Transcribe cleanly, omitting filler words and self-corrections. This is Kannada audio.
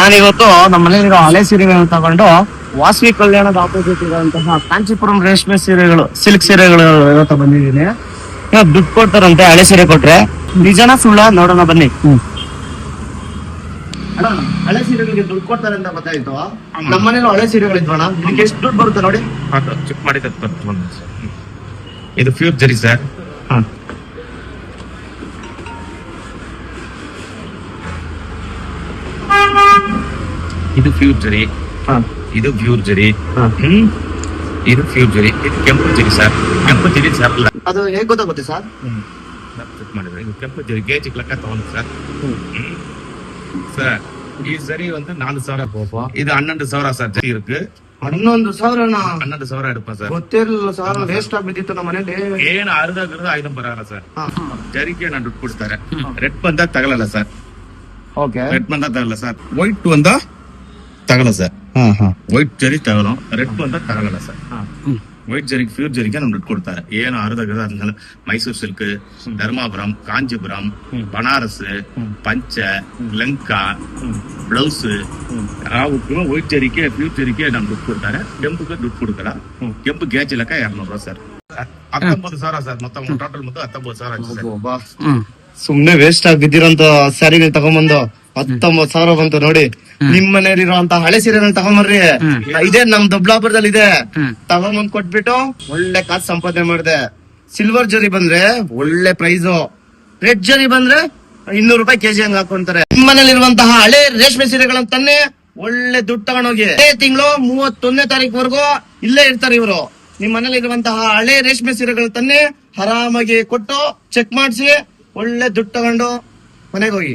ನಾನಿವತ್ತು ನಮ್ಮ ಮನೆಯಲ್ಲಿರೋ ಹಳೆ ಸೀರೆಗಳನ್ನು ತಗೊಂಡು ವಾಸವಿ ಕಲ್ಯಾಣದ ಆಪೋಸಿಟ್ ಇರುವಂತಹ ಕಾಂಚೀಪುರಂ ರೇಷ್ಮೆ ಸೀರೆಗಳು, ಸಿಲ್ಕ್ ಸೀರೆಗಳು ಇವತ್ತು ಬಂದಿದ್ದೀನಿ. ಇವಾಗ ದುಡ್ಡು ಕೊಡ್ತಾರಂತೆ ಹಳೆ ಸೀರೆ ಕೊಟ್ರೆ, ನಿಜನ ಸುಳ್ಳ ನೋಡೋಣ ಬನ್ನಿ. ಅಣ್ಣ, ಹಳೆ ಸೀರೆಗಳಿಗೆ ದುಡ್ಡು ಕೊಡ್ತಾರೆ ಅಂತ ಗೊತ್ತಾಯ್ತು. ನಮ್ಮ ಮನೇಲಿ ಹಳೆ ಸೀರೆಗಳಿದ್ವಣ್ಣ, ಇದಕ್ಕೆ ಎಷ್ಟು ದುಡ್ಡು ಬರುತ್ತೆ ನೋಡಿ. ಚೆಕ್ ಮಾಡಿದ ಇದು ಪ್ಯೂರ್ ಜರಿ ಸರ್. ಇದು ಪ್ಯೂರ್ ಜರಿ, ಇದು ಪ್ಯೂರ್ ಜರಿ, ಇದು ಪ್ಯೂರ್ ಜರಿ, ಇದು ಕೆಂಪು ಜರಿ ಸರ್. ಕೆಂಪು ಜರಿ ಸರ್ ಅದು ಹೇಗೆ ಗೊತ್ತಾಗುತ್ತೆ ಸರ್? ಚೆಕ್ ಮಾಡಿದ್ರೆ ಇದು ಕೆಂಪು ಜರಿ ಗೇಜ್ ಲೆಕ್ಕ ತಗೊಂಡು ಸರ್. ಸರ್ ಈ ಜರಿ வந்து 4,000, இது 12,000 ಸರ್. ಜರಿ ಇருக்கு 11,000. 12,000 எடுப்பா ಸರ್. ಗೊತ್ತಿರಲಿಲ್ಲ ಸರ್, ವೇಸ್ಟ್ ಆಗ್ಬಿದ್ದಿತ್ತು ನಮ್ಮ ಮನೇಲಿ. ಏನು ಅರ್ಧಗಿರ್ದು 5 ಬರಲ್ಲ ಸರ್. ಜರಿಗೆ ನಾನು ದುಡ್ಡು ಕೊಡ್ತಾರೆ. ರೆಡ್ ಬಂದ ತಗೊಳಲ್ಲ ಸರ್. ಓಕೆ, ರೆಡ್ ಬಂದ ತಗೊಳಲ್ಲ ಸರ್. ವೈಟ್ ಬಂದ ತಗೊಳ ಸರ್. ವೈಟ್ ಜರಿ ತಗೊಳ್ಳೋ, ರೆಡ್ ಬಂದ ತಗೊಳಲ್ಲ ಸರ್. ವೈಟ್ ಜರಿಗೆ ಪ್ಯೂರ್ ಜರಿಗೆ ನಮ್ಗೆ ದುಡ್ಡು ಕೊಡ್ತಾರೆ. ಏನು ಅರ್ಧಗಿರ್ದು ಅದನ್ನೆಲ್ಲ ಮೈಸೂರು ಸಿಲ್ಕ್, ಧರ್ಮಾಪುರಂ, ಕಾಂಜೀಪುರಂ, ಬನಾರಸ್, ಪಂಚ, ಲಂಕಾ, ಬ್ಲೌಸ್ ಯಾವಕ್ಕೂ ವೈಟ್ ಜರಿಗೆ ಪ್ಯೂರ್ ಜರಿಗೆ ನಮ್ಗೆ ದುಡ್ಡು ಕೊಡ್ತಾರೆ. ಕೆಂಪುಗೆ ದುಡ್ಡು ಕೊಡ್ತಾರ. ಕೆಂಪು ಗೇಜ್ ಲೆಕ್ಕ 200 ಸರ್. 19,000 ಸರ್. ಮೊತ್ತ ಟೋಟಲ್ ಮೊತ್ತ 19,000 ಸರ್. ಸುಮ್ನೆ ವೇಸ್ಟ್ ಆಗಿ ಬಿದ್ದಿರೋಂತ ಸ್ಯಾರಿಗಳು ತಗೊಂಬಂದು 19,000 ಬಂತು ನೋಡಿ. ನಿಮ್ ಮನೇಲಿ ಇರುವಂತ ಹಳೆ ಸೀರೆಗಳನ್ನ ತಗೊಂಬರ್ರಿ. ಇದೇ ನಮ್ ದೊಡ್ಡಬಳ್ಳಾಪುರದಲ್ಲಿ ಇದೆ. ತಗೊಂಬಂದ್ ಕೊಟ್ಬಿಟ್ಟು ಒಳ್ಳೆ ಕಾಸು ಸಂಪಾದನೆ ಮಾಡಿದೆ. ಸಿಲ್ವರ್ ಜರಿ ಬಂದ್ರೆ ಒಳ್ಳೆ ಪ್ರೈಸ್, ರೆಡ್ ಜರಿ ಬಂದ್ರೆ 200 ರೂಪಾಯಿ ಕೆಜಿ ಹಂಗ ಹಾಕೊಂತಾರೆ. ನಿಮ್ ಮನೇಲಿ ಇರುವಂತಹ ಹಳೆ ರೇಷ್ಮೆ ಸೀರೆಗಳನ್ನ ತನ್ನಿ, ಒಳ್ಳೆ ದುಡ್ಡು ತಗೊಂಡೋಗಿ. ತಿಂಗಳು 31ನೇ ತಾರೀಕುವರೆಗೂ ಇಲ್ಲೇ ಇರ್ತಾರೆ ಇವರು. ನಿಮ್ ಮನೇಲಿ ಇರುವಂತಹ ಹಳೆ ರೇಷ್ಮೆ ಸೀರೆಗಳನ್ನ ತನ್ನಿ, ಆರಾಮಾಗಿ ಕೊಟ್ಟು ಚೆಕ್ ಮಾಡಿಸಿ ಒಳ್ಳೆ ದುಡ್ಡು ತಗೊಂಡು ಮನೆಗೆ ಹೋಗಿ.